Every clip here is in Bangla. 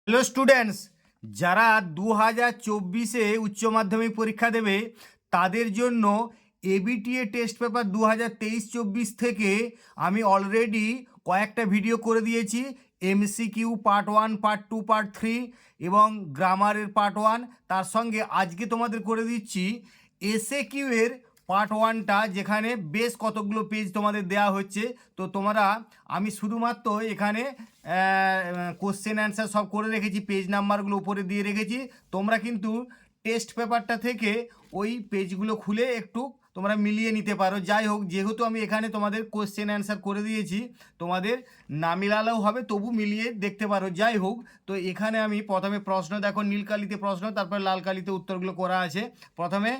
হ্যালো স্টুডেন্টস, যারা 2024-এ উচ্চ মাধ্যমিক পরীক্ষা দেবে তাদের জন্য এবিটিএ টেস্ট পেপার 2023-24 থেকে আমি অলরেডি কয়েকটা ভিডিও করে দিয়েছি। এমসিকিউ পার্ট 1, পার্ট 2, পার্ট 3 এবং গ্রামারের পার্ট 1। তার সঙ্গে আজকে তোমাদের করে দিচ্ছি এসএকিউ এর পার্ট 1টা, যেখানে বেশ কতগুলো পেজ তোমাদের দেওয়া হচ্ছে। তো তোমরা, আমি শুধুমাত্র এখানে কোশ্চেন অ্যান্সার সব করে রেখেছি, পেজ নাম্বারগুলো উপরে দিয়ে রেখেছি। তোমরা কিন্তু টেস্ট পেপারটা থেকে ওই পেজগুলো খুলে একটু তোমরা মিলিয়ে নিতে পারো। যাই হোক, যেহেতু আমি এখানে তোমাদের কোশ্চেন অ্যান্সার করে দিয়েছি, তোমাদের না মিলালেও হবে, তবু মিলিয়ে দেখতে পারো। যাই হোক, তো এখানে আমি প্রথমে প্রশ্ন দেখো, নীল কালিতে প্রশ্ন, তারপর লাল কালিতে উত্তরগুলো করা আছে। প্রথমে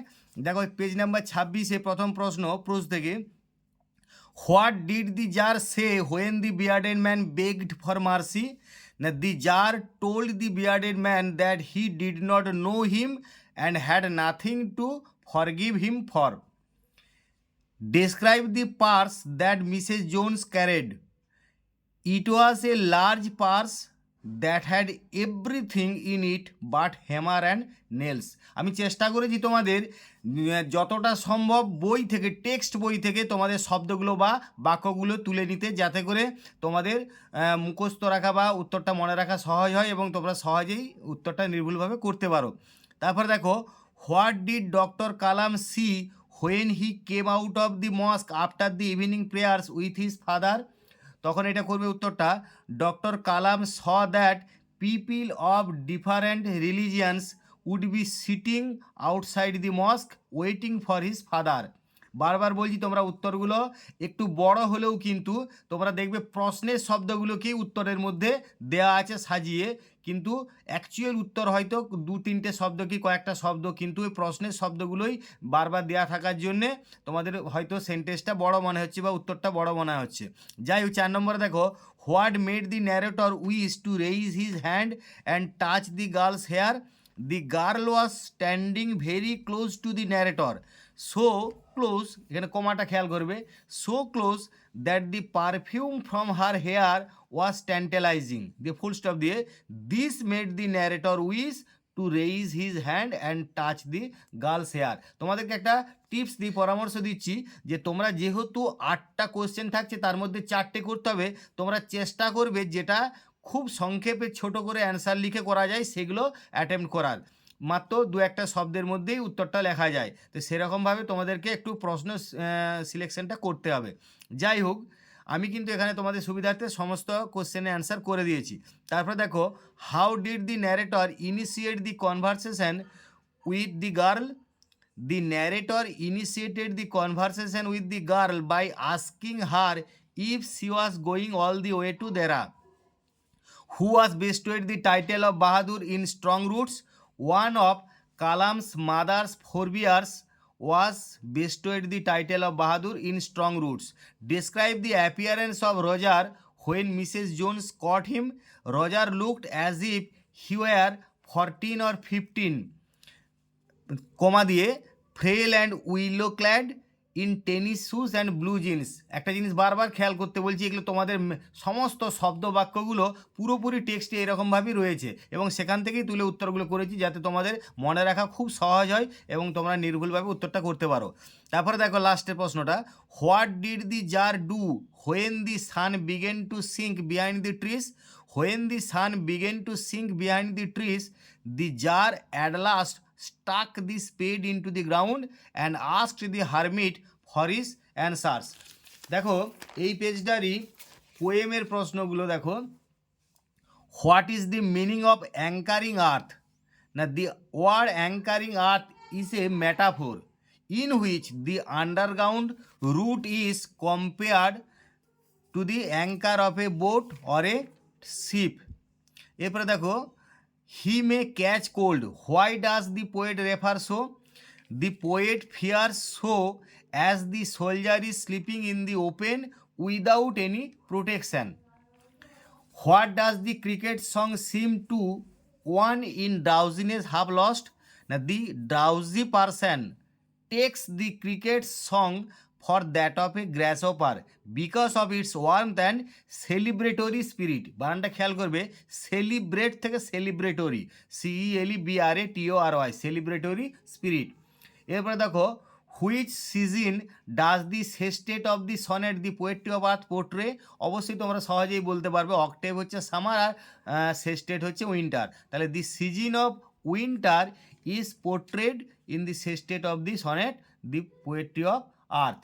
দেখো পেজ নাম্বার 26-এ প্রথম প্রশ্ন প্রোজ থেকে, what did the czar say when the bearded man begged for mercy? না, the czar told the bearded man that he did not know him and had nothing to forgive him for. Describe the purse that Mrs Jones carried. It was a large purse that had everything in it but hammer and nails. আমি চেষ্টা করেছি তোমাদের যতটা সম্ভব বই থেকে, টেক্সট বই থেকে তোমাদের শব্দগুলো বা বাক্যগুলো তুলে নিতে, যাতে করে তোমাদের মুখস্থ রাখা বা উত্তরটা মনে রাখা সহজ হয় এবং তোমরা সহজেই উত্তরটা নির্ভুলভাবে করতে পারো। তারপরে দেখো, what did doctor Kalam see when he came out of the mosque after the evening prayers with his father? তখন এটা করবে উত্তরটা, doctor Kalam saw that people of different religions would be sitting outside the mosque waiting for his father. বারবার বলছি, তোমরা উত্তরগুলো একটু বড় হলেও কিন্তু তোমরা দেখবে প্রশ্নের শব্দগুলোকেই উত্তরের মধ্যে দেয়া আছে সাজিয়ে, কিন্তু অ্যাকচুয়াল উত্তর হয়তো 2-3টে শব্দ কি কয়েকটা শব্দ, কিন্তু ওই প্রশ্নের শব্দগুলোই বারবার দেওয়া থাকার জন্যে তোমাদের হয়তো সেন্টেন্সটা বড় মনে হচ্ছে বা উত্তরটা বড় মনে হচ্ছে। যাই হোক, 4 নম্বরে দেখো, what made the narrator wish to raise his hand and touch the girl's hair? The girl was standing very close to the narrator, so close, এখানে কমাটা খেয়াল করবে, so close that the perfume from her hair was tantalising, দিয়ে ফুল স্টপ দিয়ে, this made the narrator wish to raise his hand and touch the girl's hair. তোমাদেরকে একটা টিপস দিই, পরামর্শ দিচ্ছি, যে তোমরা যেহেতু 8টা কোশ্চেন থাকছে, তার মধ্যে 4টে করতে হবে। তোমরা চেষ্টা করবে যেটা খুব সংক্ষেপে ছোট করে অ্যান্সার লিখে করা যায় সেগুলো অ্যাটেম্প্ট করার। মাত্র 2-1টা শব্দের মধ্যেই উত্তরটা লেখা যায়, তো সেরকমভাবে তোমাদেরকে একটু প্রশ্ন সিলেকশনটা করতে হবে। যাই হোক, আমি কিন্তু এখানে তোমাদের সুবিধার্থে সমস্ত কোশ্চেনের অ্যান্সার করে দিয়েছি। তারপর দেখো, how did the narrator initiate the conversation with the girl? The narrator initiated the conversation with the girl by asking her if she was going all the way to Dehra. Who was bestowed the title of Bahadur in Strong Roots? One of Kalam's mother's forebears was bestowed the title of Bahadur in Strong Roots. Describe the appearance of Roger when Mrs. Jones caught him. Roger looked as if he were 14 or 15, কমা দিয়ে, frail and উইলো clad in tennis shoes and blue jeans. একটা জিনিস বারবার খেয়াল করতে বলছি, এগুলো তোমাদের সমস্ত শব্দ বাক্যগুলো পুরোপুরি টেক্সটে এরকমভাবেই রয়েছে এবং সেখান থেকেই তুলে উত্তরগুলো করেছি, যাতে তোমাদের মনে রাখা খুব সহজ হয় এবং তোমরা নির্ভুলভাবে উত্তরটা করতে পারো। তারপরে দেখো লাস্টের প্রশ্নটা, what did the jar do when the sun begin to sink behind the trees? When the sun begin to sink behind the trees, the jar at last stuck the spade into the ground and asked the hermit for his answers. দেখো এই পেজটারই পোয়েমের প্রশ্নগুলো দেখো। What is the meaning of anchoring earth? না, the word anchoring earth is a metaphor in which the underground root is compared to the anchor of a boat or a ship. এরপরে দেখো, he may catch cold. Why does the poet refer so? The poet fears so as the soldier is sleeping in the open without any protection. What does the cricket song seem to one in drowsiness have lost? Now, the drowsy person takes the cricket song for that of a grasshopper because of its warmth and celebratory spirit. বানানটা খেয়াল করবে, সেলিব্রেট থেকে সেলিব্রেটরি, CELEBRATORY, সেলিব্রেটরি স্পিরিট। এরপরে দেখো, which season does the sestet of the sonnet the poetry of earth portray. অবশ্যই তোমরা সহজেই বলতে পারবে, অক্টেভ হচ্ছে সামার আর সেস্টেট হচ্ছে উইন্টার। তাহলে the season of winter is portrayed in the sestet of the sonnet the poetry of earth.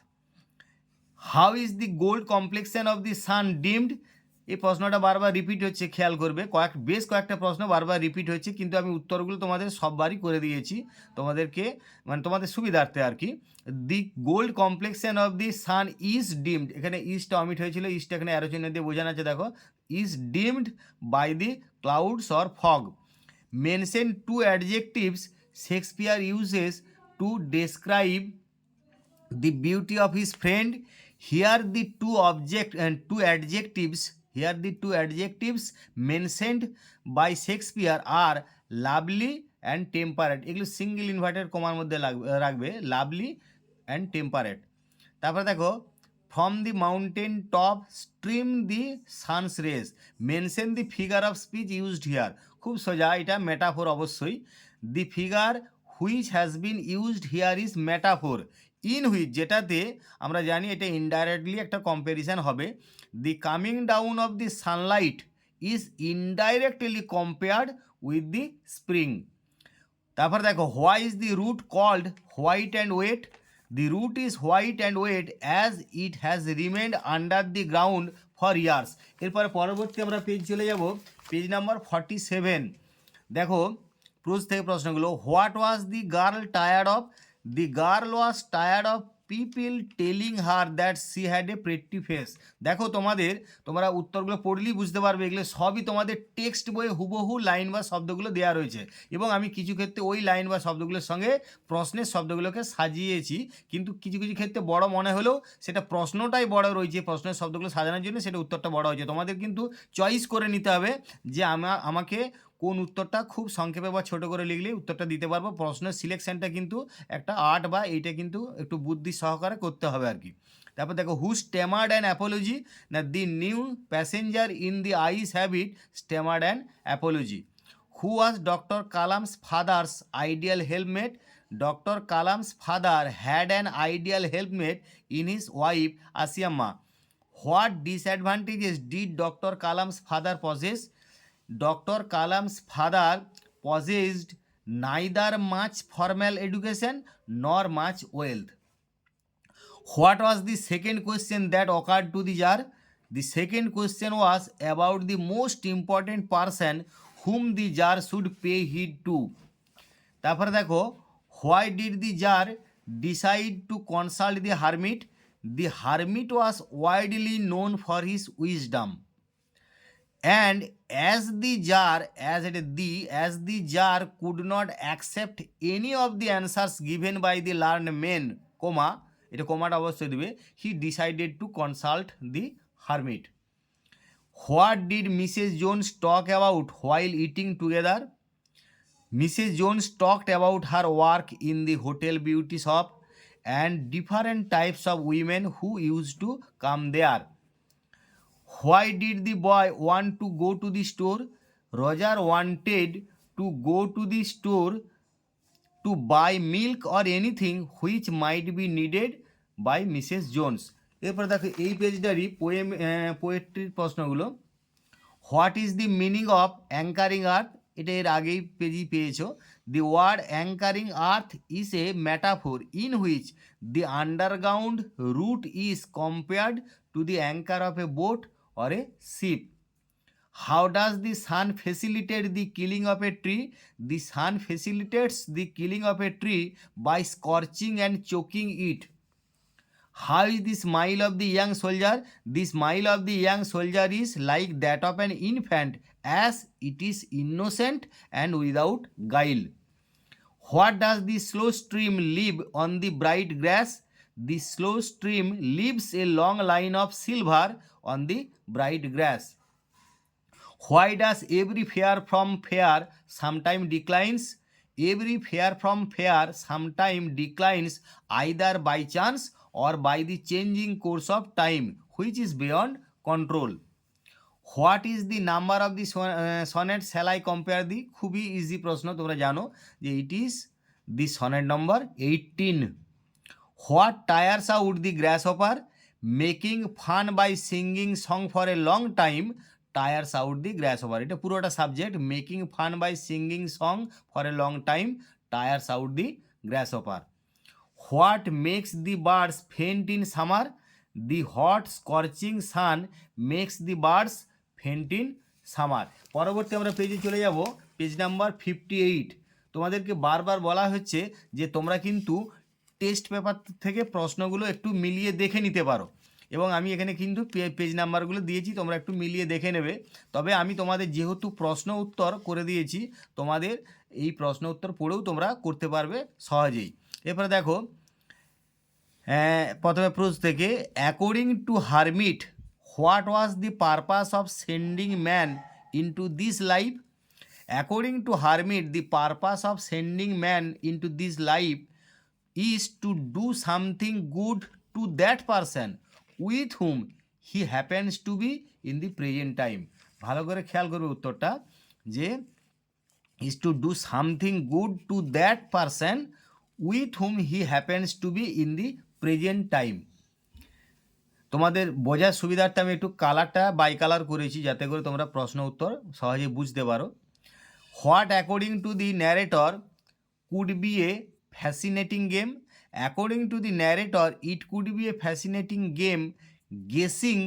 How is the gold complexion of the sun dimmed. এই প্রশ্নটা বারবার রিপিট হচ্ছে, খেয়াল করবে, বেশ কয়েকটা প্রশ্ন বারবার রিপিট হচ্ছে, কিন্তু আমি উত্তরগুলো তোমাদের সববারই করে দিয়েছি তোমাদেরকে, মানে তোমাদের সুবিধার্থে আর কি। The gold complexion of the sun is dimmed, এখানে ইজটা অমিট হয়েছিল, ইজটা এখানে অ্যারো চিহ্ন দিয়ে বোঝানো আছে, দেখো, is dimmed by the clouds or fog. Mention two adjectives Shakespeare uses to describe the beauty of his friend. Here the two adjectives mentioned by Shakespeare are lovely and temperate. এগুলো সিঙ্গেল ইনভার্টেড কমার মধ্যে রাখবে, লাভলি অ্যান্ড টেম্পারেট। তারপরে দেখো, from the mountain top stream the sun's rays, mention the figure of speech used here. খুব সোজা, এটা মেটাফোর অবশ্যই। The figure which has been used here is metaphor. In which, যেটাতে আমরা জানি এটা ইনডাইরেক্টলি একটা কম্প্যারিজন হবে। The coming down of the sunlight is indirectly compared with the spring. তারপর দেখো, why is the root called white and wet. The root is white and wet as it has remained under the ground for years. এরপরে পরবর্তী আমরা পেজ চলে যাব, পেজ নাম্বার 47। দেখো প্রুজ থেকে প্রশ্নগুলো। What was the girl tired of. The girl was tired of people telling her that she had a pretty face. দেখো তোমরা উত্তরগুলো পড়লেই বুঝতে পারবে, এগুলো সবই তোমাদের টেক্সট বইয়ে হুবহু লাইন বা শব্দগুলো দেওয়া রয়েছে, এবং আমি কিছু ক্ষেত্রে ওই লাইন বা শব্দগুলোর সঙ্গে প্রশ্নের শব্দগুলোকে সাজিয়েছি, কিন্তু কিছু কিছু ক্ষেত্রে বড় মনে হলেও সেটা প্রশ্নটাই বড় রয়েছে, প্রশ্নের শব্দগুলো সাজানোর জন্য সেটা উত্তরটা বড় হয়েছে। তোমাদের কিন্তু চয়েস করে নিতে হবে যে আমাকে কোন উত্তরটা খুব সংক্ষেপে বা ছোটো করে লিখলে উত্তরটা দিতে পারবো। প্রশ্নের সিলেকশানটা কিন্তু একটা আর্ট বা এইটা কিন্তু একটু বুদ্ধি সহকারে করতে হবে আর কি। তারপর দেখো, হু স্টেমার্ড অ্যান অ্যাপোলজি। না, the new passenger in the eyes have it stammered an apology. Who was doctor Kalam's father's ideal helpmate. Doctor Kalam's father had an ideal helpmate in his wife Ashiamma. What disadvantages did doctor Kalam's father possess. Dr. Kalam's father possessed neither much formal education nor much wealth. What was the second question that occurred to the jar? The second question was about the most important person whom the jar should pay heed to. তারপরে দেখো, why did the jar decide to consult the hermit? The hermit was widely known for his wisdom. And as the jar could not accept any of the answers given by the learned men, comma, এটা কমাটা অবশ্যই দিবে, he decided to consult the hermit. What did Mrs. Jones talk about while eating together? Mrs. Jones talked about her work in the hotel beauty shop and different types of women who used to come there. Why did the boy want to go to the store? Roger wanted to go to the store to buy milk or anything which might be needed by Mrs. Jones. এরপর দেখো এই পেজটারই পোয়েট্রির প্রশ্নগুলো। What is the meaning of anchoring earth. এটা এর আগেই পেজই পেয়েছো। The word anchoring earth is a metaphor in which the underground root is compared to the anchor of a boat or a ship. How does the sun facilitate the killing of a tree? The sun facilitates the killing of a tree by scorching and choking it. How is the smile of the young soldier? The smile of the young soldier is like that of an infant, as it is innocent and without guile. What does the slow stream leave on the bright grass? The slow stream leaves a long line of silver on the bright grass. Why does every fair from fair sometime declines? Every fair from fair sometime declines either by chance or by the changing course of time which is beyond control. What is the number of the sonnet shall I compare the? খুবই ইজি প্রশ্ন, তোমরা জানো যে it is the sonnet number 18. What tires out the grasshopper? Making fun by singing song for a long time tires out the grasshopper. এটা পুরোটা subject, making fun by singing song for a long time tires out the grasshopper. What makes the birds faint in summer? The hot scorching sun makes the birds faint in summer. পরবর্তী আমরা পেজে চলে যাব, পেজ নাম্বার 58. তোমাদেরকে বারবার বলা হচ্ছে যে তোমরা কিন্তু টেস্ট পেপার থেকে প্রশ্নগুলো একটু মিলিয়ে দেখে নিতে পারো, এবং আমি এখানে কিন্তু পেজ নাম্বারগুলো দিয়েছি, তোমরা একটু মিলিয়ে দেখে নেবে. তবে আমি তোমাদের যেহেতু প্রশ্ন উত্তর করে দিয়েছি, তোমাদের এই প্রশ্ন উত্তর পড়েও তোমরা করতে পারবে সহজেই. এরপরে দেখো, প্রথমে প্রুজ থেকে, according to hermit what was the purpose of sending man into this life? According to hermit the purpose of sending man into this life is to do something good to that person with whom he happens to be in the present time. ভালো করে খেয়াল করবে উত্তরটা, যে is to do something good to that person with whom he happens to be in the present time. তোমাদের বোঝার সুবিধার্থে আমি একটু কালারটা বাই কালার করেছি যাতে করে তোমরা প্রশ্ন উত্তর সহজে বুঝতে পারো. What according to the narrator could B A fascinating game? According to the narrator, it could be a fascinating game guessing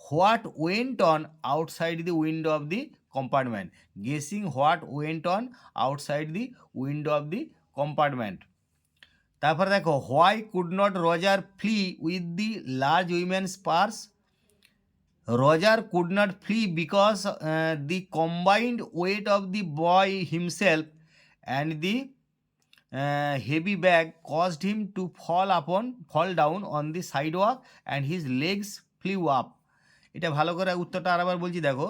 what went on outside the window of the compartment. Guessing what went on outside the window of the compartment. তারপর দেখো, why could not Roger flee with the large women's purse? Roger could not flee because the combined weight of the boy himself and the heavy bag caused him to fall down on the sidewalk and his legs flew up. এটা ভালো করে উত্তরটা আরেকবার বলছি, দেখো,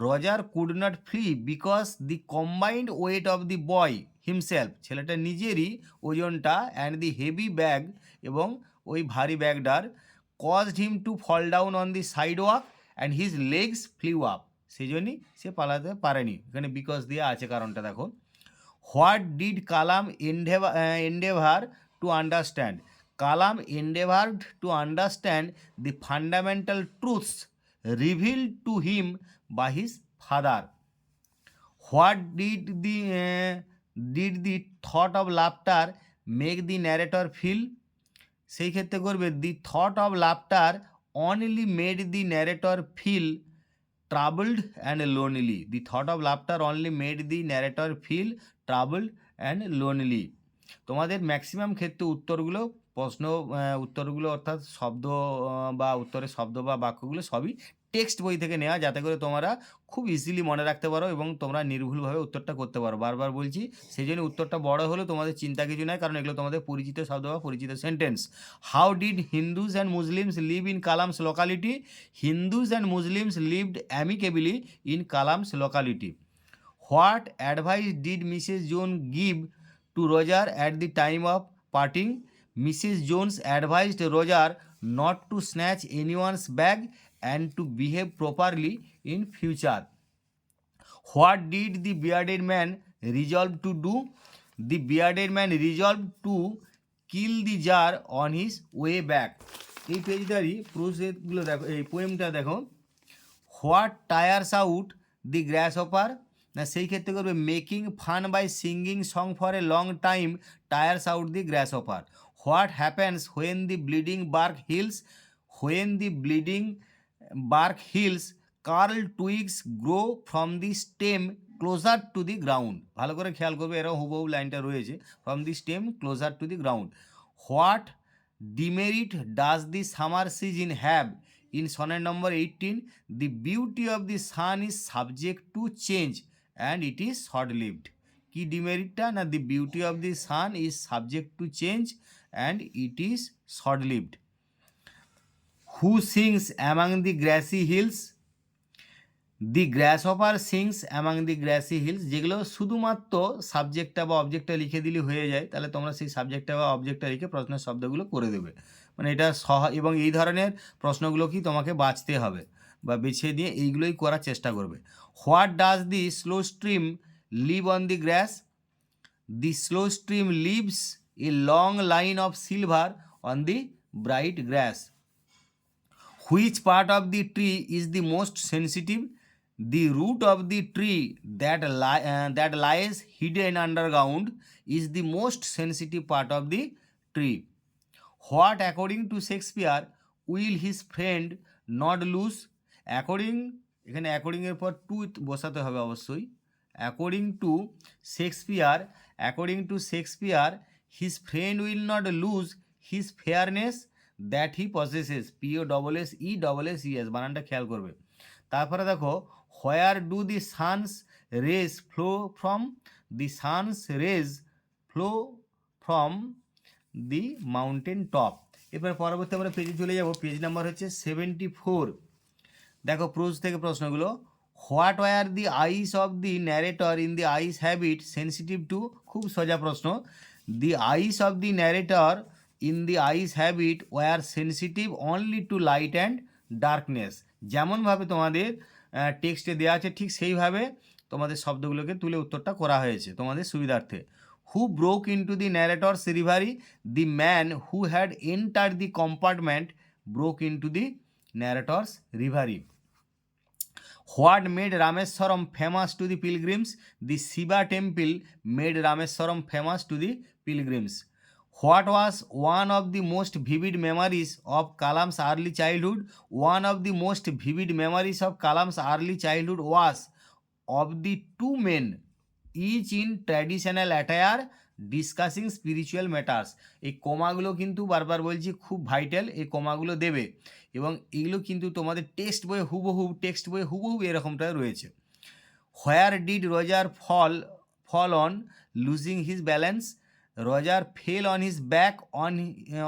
Roger could not flee because the combined weight of the boy himself, ছেলেটা নিজেরই ওজনটা, অ্যান্ড দি হেভি ব্যাগ, এবং ওই ভারী ব্যাগটার, caused him to fall down on the sidewalk and his legs flew up, সেই জন্যই সে পালাতে পারেনি. এখানে বিকজ দিয়ে আছে কারণটা দেখো. What did Kalam endeavor to understand? Kalam endeavored to understand the fundamental truths revealed to him by his father. What did the thought of laughter make the narrator feel? সেই ক্ষেত্রে করবে, the thought of laughter only made the narrator feel troubled and lonely. The thought of laughter only made the narrator feel troubled and lonely. তোমাদের ম্যাক্সিমাম ক্ষেত্রে উত্তরগুলো, প্রশ্ন উত্তরগুলো অর্থাৎ শব্দ বা উত্তরের শব্দ বা বাক্যগুলো সবই টেক্সট বই থেকে নেওয়া, যাতে করে তোমরা খুব ইজিলি মনে রাখতে পারো এবং তোমরা নির্ভুলভাবে উত্তরটা করতে পারো. বারবার বলছি, সেই জন্য উত্তরটা বড় হলেও তোমাদের চিন্তা কিছু নয়, কারণ এগুলো তোমাদের পরিচিত শব্দ বা পরিচিত sentence. How did Hindus and Muslims live in Kalam's locality? Hindus and Muslims lived amicably in Kalam's locality. What advice did Mrs. Jones give to Roger at the time of parting? Mrs. Jones advised Roger not to snatch anyone's bag and to behave properly in future. What did the bearded man resolve to do? The bearded man resolved to kill the jar on his way back. এই পেজটারই প্রসেসগুলো দেখো, এই পোয়েমটা দেখো. What tires out the grasshopper? না, সেই ক্ষেত্রে করবে, making fun by singing song for a long time tires out the grasshopper. What happens when the bleeding bark heals? When the bleeding bark heals curl twigs grow from the stem closer to the ground. ভালো করে খেয়াল করবে, এরকম হুবহু লাইনটা রয়েছে, from the stem closer to the ground. What demerit does the summer season have? In sonnet number 18, the beauty of the sun is subject to change and it is short lived. কি ডিমেরিটটা? না, the beauty of the sun is subject to change and it is short lived. Who sings among the grassy hills? The grasshopper sings among the grassy hills. যেগুলো শুধুমাত্র সাবজেক্টটা বা অবজেক্টটা লিখে দিলে হয়ে যায়, তাহলে তোমরা সেই সাবজেক্টটা বা অবজেক্টটা লিখে প্রশ্নের শব্দগুলো করে দেবে. মানে এটা এবং এই ধরনের প্রশ্নগুলোকেই তোমাকে বাছতে হবে বা বেছে নিয়ে এইগুলোই করার চেষ্টা করবে। What does the slow stream leave on the grass? The slow stream leaves a long line of silver on the bright grass. Which part of the tree is the most sensitive? The root of the tree that lies hidden underground is the most sensitive part of the tree. What, according to Shakespeare, will his friend not lose? According, এখানে অ্যাকর্ডিং এর পর টু বসাতে হবে অবশ্যই। According to Shakespeare, his friend will not lose his fairness that he possesses. POSSESS বানানটা খেয়াল করবে। তারপরে দেখো, where do the sun's rays flow from? The sun's rays flow from the mountain top. এরপর পরবর্তী আমরা পেজে চলে যাব, পেজ নাম্বার হচ্ছে 74। দেখো প্রোজ থেকে প্রশ্নগুলো। What were the eyes of the narrator in the eyes have it sensitive to? খুব সোজা প্রশ্ন। The eyes of the narrator in the eyes have it were sensitive only to light and darkness. যেমনভাবে তোমাদের টেক্সটে দেওয়া আছে ঠিক সেইভাবে তোমাদের শব্দগুলোকে তুলে উত্তরটা করা হয়েছে তোমাদের সুবিধার্থে। Who broke into the narrator's reverie? The man who had entered the compartment broke into the narrator's reverie. What made Rameswaram famous to the pilgrims? The Shiva temple made Rameswaram famous to the pilgrims. What was one of the most vivid memories of Kalam's early childhood? One of the most vivid memories of Kalam's early childhood was of the two men, each in traditional attire, discussing spiritual matters. এই কমাগুলো কিন্তু বারবার বলছি খুব ভাইটাল, এই কমাগুলো দেবে এবং এগুলো কিন্তু তোমাদের টেক্সট বইয়ে হুবহু এরকমটা রয়েছে। Where did Roger fall on losing his balance? Roger fell on his back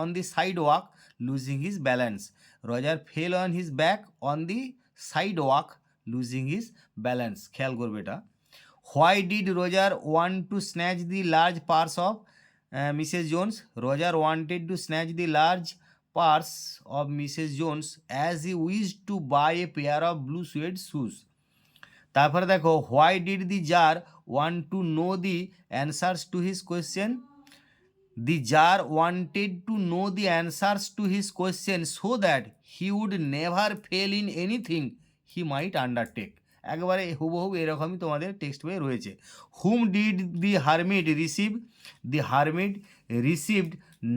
on the sidewalk losing his balance. Roger fell on his back on the sidewalk losing his balance, খেয়াল করবে এটা। Why did Roger want to snatch the large purse of Mrs. Jones? Roger wanted to snatch the large purse of Mrs. Jones as he wished to buy a pair of blue suede shoes. তারপরে দেখো, why did the jar want to know the answers to his question? The jar wanted to know the answers to his question so that he would never fail in anything he might undertake. একবারে হুবহু এরকমই তোমাদের টেক্সট বইয়ে রয়েছে। Whom did the hermit receive? The hermit received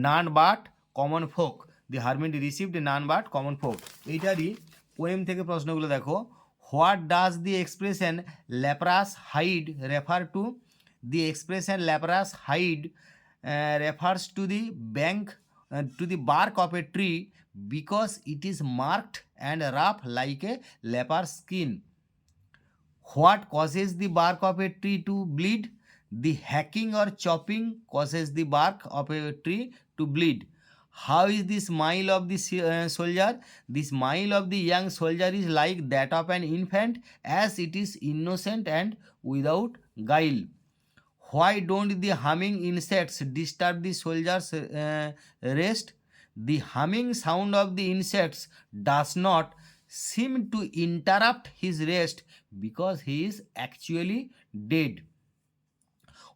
none but common folk. The hermit received none but common folk. এইটারই পোয়েম থেকে প্রশ্নগুলো দেখো। What does the expression leprous hide refer to? The expression leprous hide refers to the bark of a tree because it is marked and rough like a leopard's skin. What causes the bark of a tree to bleed? The hacking or chopping causes the bark of a tree to bleed. How is the smile of the soldier? The smile of the young soldier is like that of an infant, as it is innocent and without guile. Why don't the humming insects disturb the soldier's rest? The humming sound of the insects does not seem to interrupt his rest because he is actually dead.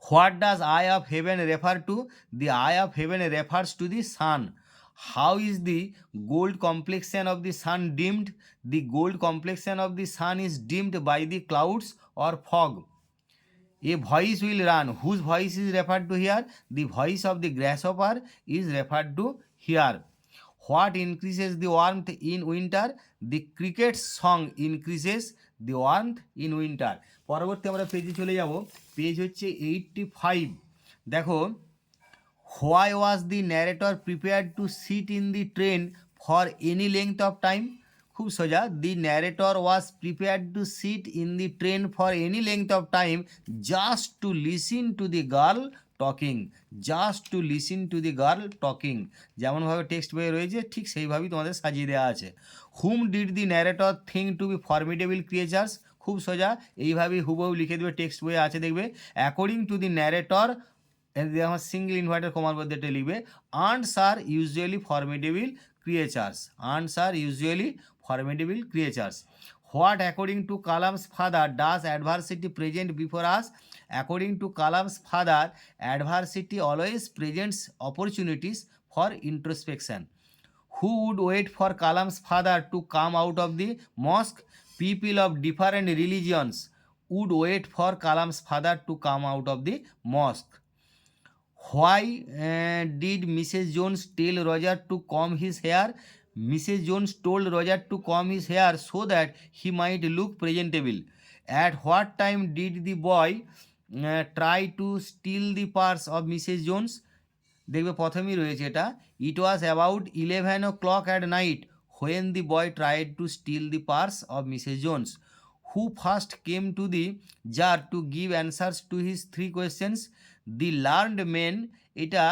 What does eye of heaven refer to? The eye of heaven refers to the sun. How is the gold complexion of the sun dimmed? The gold complexion of the sun is dimmed by the clouds or fog. A voice will run. Whose voice is referred to here? The voice of the grasshopper is referred to here. What increases the warmth in winter? The cricket's song increases the warmth in winter. পরবর্তী আমরা পেজে চলে যাব, পেজ হচ্ছে 85। দেখো, why was the narrator prepared to sit in the train for any length of time? খুব সোজা, the narrator was prepared to sit in the train for any length of time just to listen to the girl talking. Just to listen to the girl talking. যেমনভাবে টেক্সট বইয়ে রয়েছে ঠিক সেইভাবেই তোমাদের সাজিয়ে দেওয়া আছে। whom did the narrator think to be formidable creatures? খুব সোজা, এইভাবেই হুবহু লিখে দেবে, টেক্সট বইয়ে আছে দেখবে। অ্যাকর্ডিং টু দি ন্যারেটর এদিকে আমার সিঙ্গেল ইনভার্টেড কমার মধ্যে এটা লিখবে ants are usually formidable creatures. Ants are usually formidable creatures. What according to Kalam's father does adversity present before us? According to Kalam's father adversity always presents opportunities for introspection. Who would wait for Kalam's father to come out of the mosque? People of different religions would wait for Kalam's father to come out of the mosque. Why did Mrs. Jones tell Roger to comb his hair? Mrs. Jones told Roger to comb his hair so that he might look presentable. At what time did the boy try to steal the purse of Mrs. Jones? দেখবে প্রথমেই রয়েছে এটা, it was about 11 o'clock at night when the boy tried to steal the purse of Mrs Jones. Who first came to the czar to give answers to his 3 questions? The learned men. এটা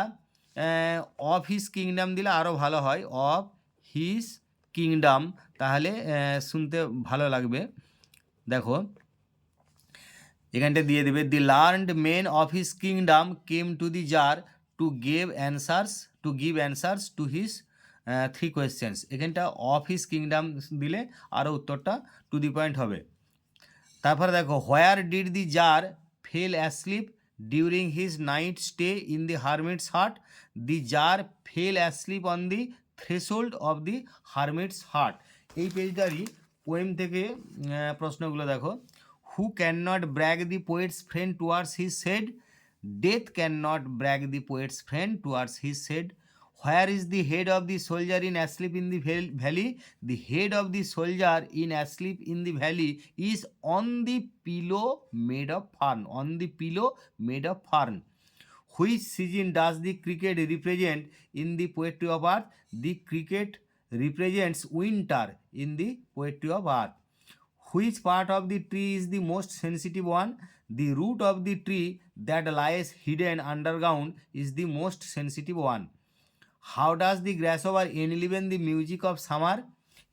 অফ হিজ কিংডম দিলে আরও ভালো হয়, অফ হিজ কিংডম, তাহলে শুনতে ভালো লাগবে। দেখো এখানটা দিয়ে দেবে the learned men of his kingdom came to the czar to give answers to his 3 questions। এখানটা অফ হিজ কিংডম দিলে আরও উত্তরটা টু দি পয়েন্ট হবে। তারপরে দেখো where did the czar fail asleep during his night stay in the hermit's hut? The czar fail asleep on the threshold of the hermit's hut. এই পেজটারই পোয়েম থেকে প্রশ্নগুলো দেখো। Who can not brag the poets friend towards his said? Death cannot brag the poet's friend towards his said. Where is the head of the soldier in asleep in the valley? The head of the soldier in asleep in the valley is on the pillow made of fern. On the pillow made of fern. Which season does the cricket represent in the poetry of earth? The cricket represents winter in the poetry of earth. Which part of the tree is the most sensitive one? The root of the tree that lies hidden underground is the most sensitive one. How does the grasshopper enliven the music of summer?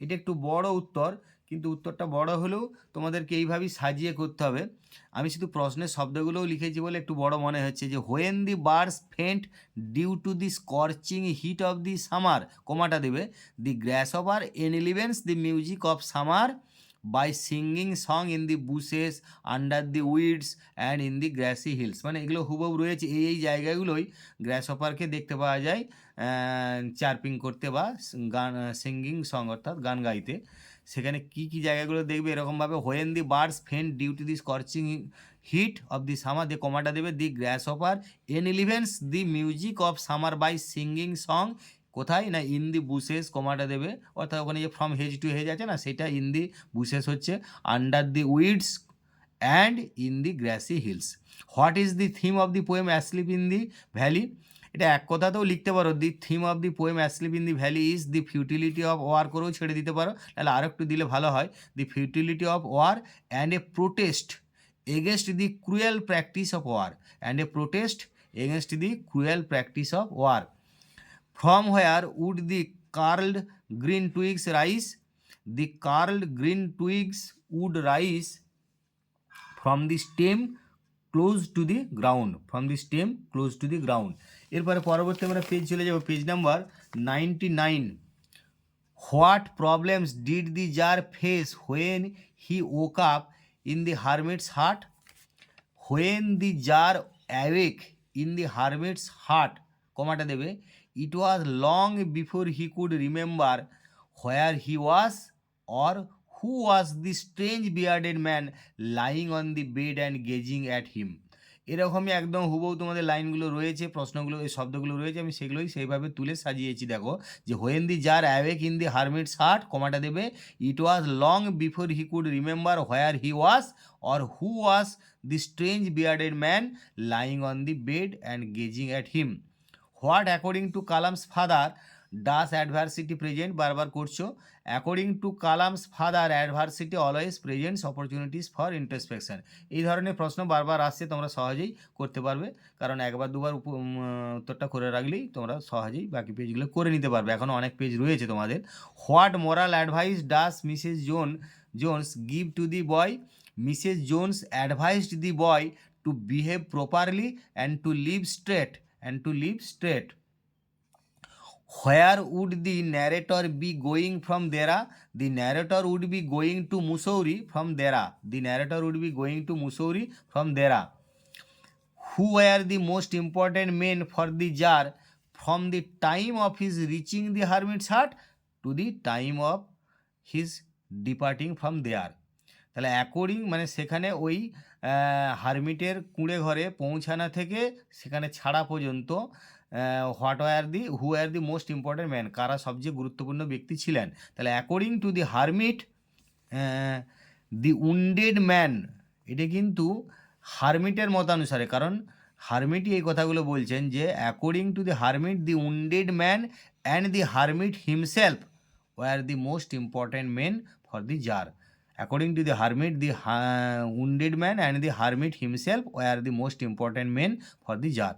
এটা একটু বড় উত্তর, কিন্তু উত্তরটা বড় হলেও তোমাদেরকে এইভাবেই সাজিয়ে করতে হবে। আমি শুধু প্রশ্নের শব্দগুলোও লিখেছি বলে একটু বড় মনে হচ্ছে। যে when the birds faint due to the scorching heat of the summer, কমাটা দেবে, the grasshopper enlivens the music of summer by singing song in the bushes under the weeds and in the grassy hills. মানে এগুলো হুবহু রয়েছে, এই জায়গাগুলোই গ্রাসহপারকে দেখতে পাওয়া যায় চার্পিং করতে বা গান সিঙ্গিং সং অর্থাৎ গান গাইতে। সেখানে কি কি জায়গাগুলো দেখবে এরকমভাবে, when the birds faint due to the scorching heat of the summer, দিয়ে কমাটা দেবে, the grasshopper enlivens the music of summer by singing song, কোথায় না ইন দি বুশেস, কমাটা দেবে, অর্থাৎ ওখানে যে ফ্রম হেজ টু হেজ আছে না, সেটা ইন দি বুশেস হচ্ছে, under the weeds and in the grassy hills. What is the theme of the poem asleep in the valley? এটা এক কথাতেও লিখতে পারো, the theme of the poem asleep in the valley is the futility of war, করেও ছেড়ে দিতে পারো, তাহলে আরও একটু দিলে ভালো হয়, the futility of war and a protest against the cruel practice of war, and a protest against the cruel practice of war. From where would the curled green twigs rise? The curled green twigs would rise from the stem close to the ground. From the stem close to the ground. এরপরে পরবর্তী আমরা পেজ চলে যাব, page number 99। What problems did the jar face when he woke up in the hermit's hut? When the jar awake in the hermit's hut, কমাটা দেবে, it was long before he could remember where he was or who was the strange bearded man lying on the bed and gazing at him। এরকমই একদম হুবহু তোমাদের লাইনগুলো রয়েছে, প্রশ্নগুলো, এই শব্দগুলো রয়েছে, আমি সেগুলোই সেইভাবে তুলে সাজিয়েছি। দেখো যে when the czar awake in the hermit's hut, কমাটা দেবে, it was long before he could remember where he was or who was the strange bearded man lying on the bed and gazing at him। What according to Kalam's father does adversity present? বারবার করছো, according to Kalam's father adversity always presents opportunities for introspection। এই ধরনের প্রশ্ন বারবার আসছে, তোমরা সহজেই করতে পারবে, কারণ একবার দুবার উত্তরটা করে রাখলেই তোমরা সহজেই বাকি পেজগুলো করে নিতে পারবে। এখনও অনেক পেজ রয়েছে তোমাদের। What moral advice does Mrs Jones give to the boy? Mrs Jones advised the boy to behave properly and to live straight. Where would the narrator be going from Dera? The narrator would be going to Mussoorie from Dera. Who were the most important men for the Jar from the time of his reaching the hermit's hut to the time of his departing from there? তাহলে অ্যাকর্ডিং মানে সেখানে ওই হারমিটের কুঁড়ে ঘরে পৌঁছানো থেকে সেখানে ছাড়া পর্যন্ত হু আর দি মোস্ট ইম্পর্ট্যান্ট ম্যান, কারা সবচেয়ে গুরুত্বপূর্ণ ব্যক্তি ছিলেন। তাহলে according to the hermit the wounded man, এটা কিন্তু হারমিটের মতানুসারে, কারণ হারমিটই এই কথাগুলো বলছেন যে according to the hermit the wounded man and the hermit himself were the most important men for the tsar. According to the hermit, the wounded man and the hermit himself were the most important men for the jar.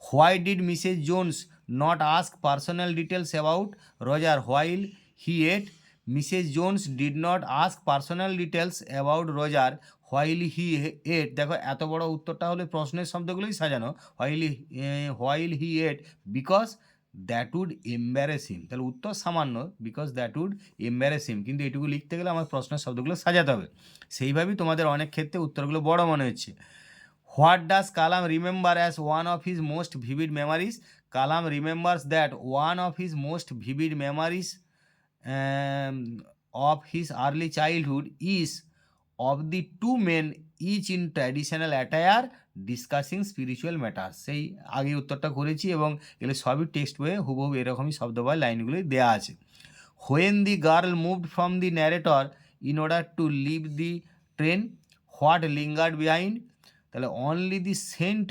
Why did Mrs. Jones not ask personal details about Roger while he ate? Mrs. Jones did not ask personal details about Roger while he ate. দেখো এত বড় উত্তরটা হলে প্রশ্নের শব্দগুলোই সাজানো, while he ate because that would embarrass him. তাহলে উত্তর সামান্য, because that would embarrass him, কিন্তু এটুকু লিখতে গেলে আমার প্রশ্নের শব্দগুলো সাজাতে হবে। সেইভাবেই তোমাদের অনেক ক্ষেত্রে উত্তরগুলো বড় মনে হচ্ছে। What does Kalam remember as one of his most vivid মেমারিজ? Kalam remembers that one of his most vivid মেমারিজ of his early childhood is of the two men each in traditional attire discussing spiritual matters. সেই আগে উত্তরটা করেছি এবং এগুলো সবই টেক্সট বইয়ে হুবহু এরকমই শব্দবাদ লাইনগুলোই দেওয়া আছে। When the girl moved from the narrator in order to leave the train, what lingered behind? তাহলে only the scent.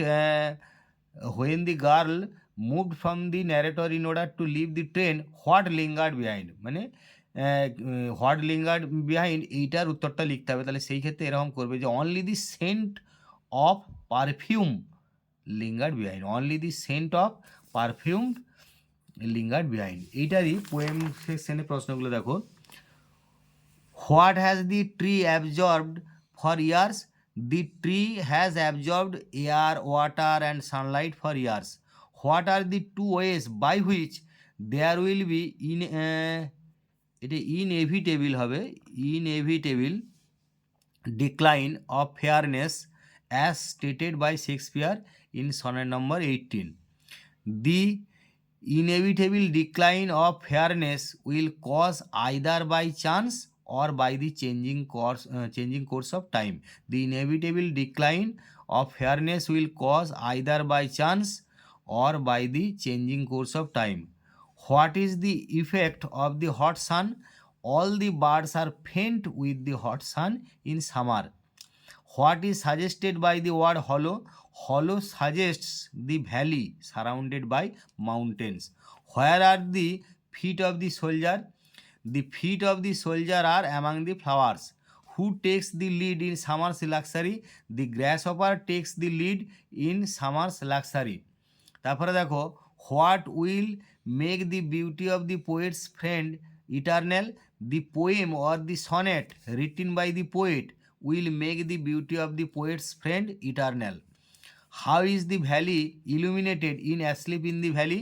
When the girl moved from the narrator in order to leave the train, what lingered behind মানে হোয়াট লিঙ্গার্ড বিহাইন্ড, এইটার উত্তরটা লিখতে হবে। তাহলে সেই ক্ষেত্রে এরকম করবে যে only the scent of perfume lingered behind, only the scent of perfume lingered behind. এইটারই পোয়েম সেকশনের প্রশ্নগুলো দেখো। What has the tree absorbed for years? The tree has absorbed air, water and sunlight for years. What are the two ways by which there will be এটা ইনএভিটেবল হবে, inevitable decline of fairness as stated by Shakespeare in sonnet number 18। The inevitable decline of fairness will cause either by chance or by the changing course of time. The inevitable decline of fairness will cause either by chance or by the changing course of time. What is the effect of the hot sun? All the birds are faint with the hot sun in summer. What is suggested by the word hollow? Hollow suggests the valley surrounded by mountains. Where are the feet of the soldier? The feet of the soldier are among the flowers. Who takes the lead in summer's luxury? The grasshopper takes the lead in summer's luxury. তারপরে দেখো, what will make the beauty of the poet's friend eternal? The poem or the sonnet written by the poet will make the beauty of the poet's friend eternal. How is the valley illuminated in Asleep in the Valley?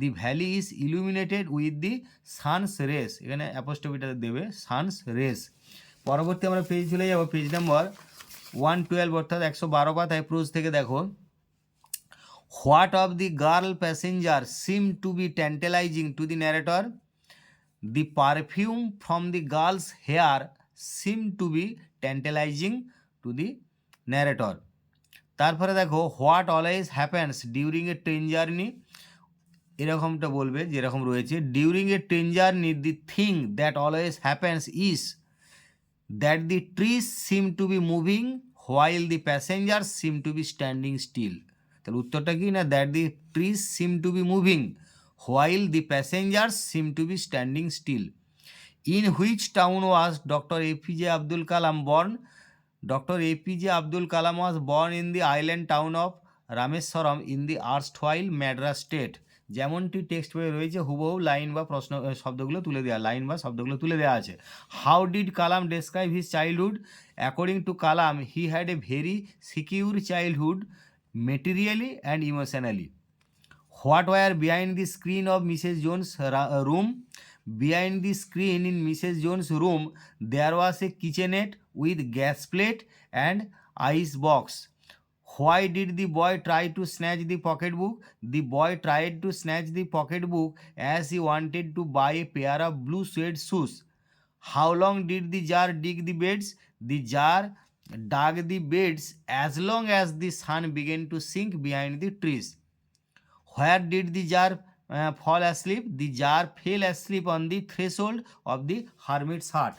The valley is illuminated with the sun's rays. এখানে অ্যাপোস্ট্রফিটা দেবে, sun's rays। পরবর্তী আমরা পেজ চলে যাব, পেজ নাম্বার 112 অর্থাৎ 112 পাতায় প্রোজ থেকে দেখো। What of the girl passenger seemed to be tantalizing to the narrator? The perfume from the girl's hair seemed to be tantalizing to the narrator. তারপরে দেখো, what always happens during a train journey, এরকমটা বলবে যেরকম রয়েছে। During a train journey the thing that always happens is that the trees seem to be moving while the passenger seem to be standing still. তাহলে উত্তরটা কি না, that the trees seem to be moving while the passenger seem to be standing still. In which town was doctor APJ Abdul Kalam born? Dr. APJ Abdul Kalam was born in the island town of Rameswaram in the erstwhile Madras state. যেমনটি টেক্সট বইয়ে রয়েছে হুবহু লাইন বা প্রশ্ন শব্দগুলো তুলে দেওয়া, লাইন বা শব্দগুলো তুলে দেওয়া আছে। How did Kalam describe his childhood? According to Kalam he had a very secure childhood materially and emotionally. What were behind the screen off Mrs Jones room? Behind the screen in Mrs. Jones' room, there was a kitchenette with gas plate and ice box. Why did the boy try to snatch the pocketbook? The boy tried to snatch the pocketbook as he wanted to buy a pair of blue suede shoes. How long did the jar dig the beds? The jar dug the beds as long as the sun began to sink behind the trees. Where did the jar fall asleep? The jar fell asleep on the threshold of the hermit's hut.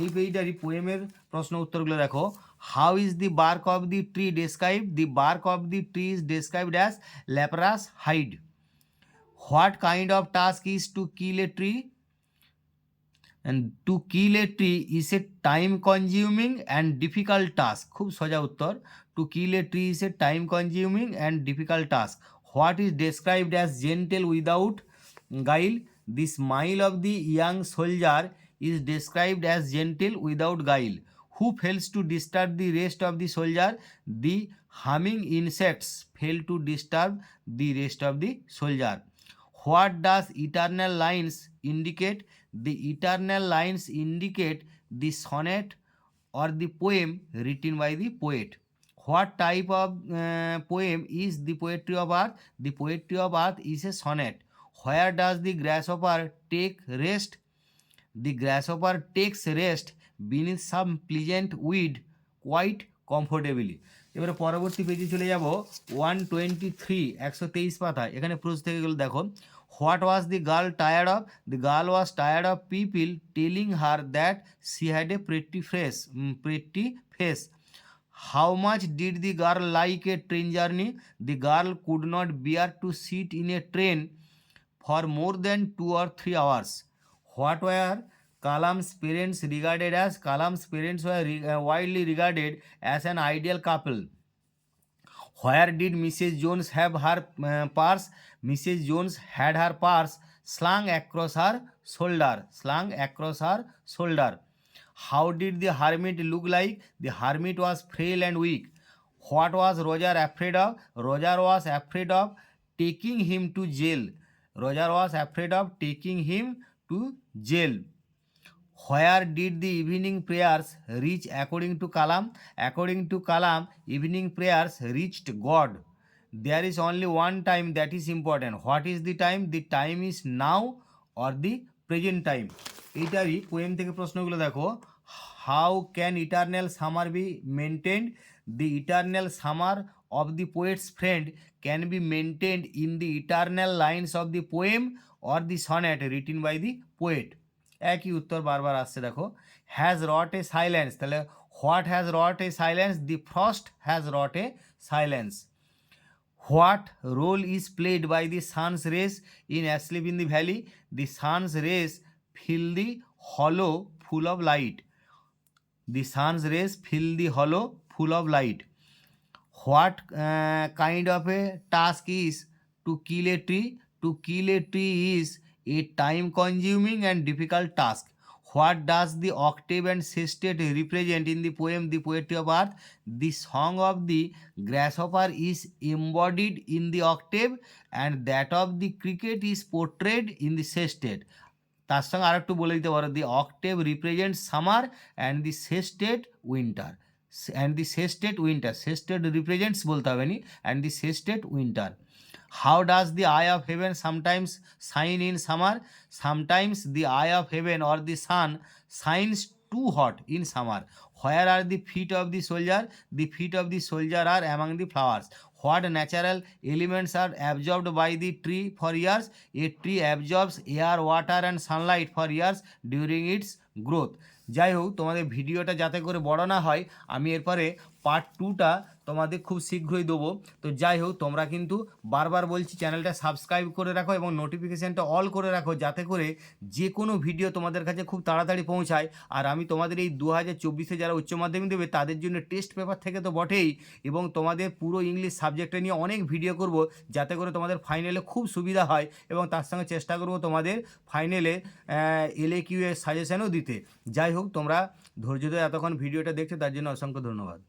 এই পেজটারই পোয়েমের প্রশ্ন উত্তরগুলো দেখো। How is the bark of the tree described? The bark of the tree is described as leprous hide. What kind of task is to kill a tree? And to kill a tree is a time consuming and difficult task. খুব সোজা উত্তর। To kill a tree is a time consuming and difficult task. What is described as gentle without guile? The smile of the young soldier is described as gentle without guile. Who fails to disturb the rest of the soldier? The humming insects fail to disturb the rest of the soldier. What does eternal lines indicate? The eternal lines indicate the sonnet or the poem written by the poet. What type of poem is the poetry of earth? The poetry of earth is a sonnet. Where does the grasshopper take rest? The grasshopper takes rest beneath some pleasant weed quite comfortably. এবারে পরবর্তী পেজে চলে যাব 123 123 পাতায়। এখানে প্রশ্ন থেকে গেল দেখো। What was the girl tired of? The girl was tired of people telling her that she had a pretty face. How much did the girl like a train journey? The girl could not bear to sit in a train for more than 2 or 3 hours. What were Kalam's parents regarded as? Kalam's parents were widely regarded as an ideal couple. Where did Mrs. Jones have her purse? Mrs. Jones had her purse slung across her shoulder. How did the hermit look like? The hermit was frail and weak. What was Roger afraid of? Roger was afraid of taking him to jail. Where did the evening prayers reach according to Kalam? According to Kalam, evening prayers reached God. There is only one time that is important. What is the time? The time is now or the present time. এইটারই পোয়েম থেকে প্রশ্নগুলো দেখো। How can eternal summer be maintained? The eternal summer of the poet's friend can be maintained in the eternal lines of the poem or the sonnet written by the poet. একই উত্তর বারবার আসছে দেখো। হ্যাজ রট এ সাইলেন্স, তাহলে what has wrought a silence? The frost has wrought a silence. What role is played by the sun's rays in asleep in the valley? The sun's rays fill the hollow full of light. The sun's rays fill the hollow full of light. What kind of a task is to kill a tree? To kill a tree is a time consuming and difficult task. What does the octave and sestet represent in the poem The Poetry of Earth? The song of the grasshopper is embodied in the octave and that of the cricket is portrayed in the sestet. তার সঙ্গে আরেকটু বলে দিতে পারো, the octave represents summer and the sestet winter. Sestet represents বলতে হবে নি, and the sestet winter. How does the eye of heaven sometimes shine in summer? Sometimes the eye of heaven or the sun shines too hot in summer. Where are the feet of the soldier? The feet of the soldier are among the flowers. What natural elements are absorbed by the tree for years? A tree absorbs air, water and sunlight for years during its growth. যাই হোক, তোমাদের ভিডিওটা যাতে করে বড় না হয়, আমি এরপরে পার্ট 2টা তোমাদের খুব শীঘ্রই দেবো। তো যাই হোক, তোমরা কিন্তু বারবার বলছি চ্যানেলটা সাবস্ক্রাইব করে রাখো এবং নোটিফিকেশানটা অল করে রাখো, যাতে করে যে কোনো ভিডিও তোমাদের কাছে খুব তাড়াতাড়ি পৌঁছায়। আর আমি তোমাদের এই 2024-এ যারা উচ্চ মাধ্যমিক দেবে তাদের জন্য টেস্ট পেপার থেকে তো বটেই, এবং তোমাদের পুরো ইংলিশ সাবজেক্টে নিয়ে অনেক ভিডিও করব, যাতে করে তোমাদের ফাইনালে খুব সুবিধা হয়, এবং তার সঙ্গে চেষ্টা করব তোমাদের ফাইনালে LAQ এর সাজেশনও দিতে। যাই হোক, তোমরা ধৈর্য ধরে এতক্ষণ ভিডিওটা দেখছো, তার জন্য অসংখ্য ধন্যবাদ।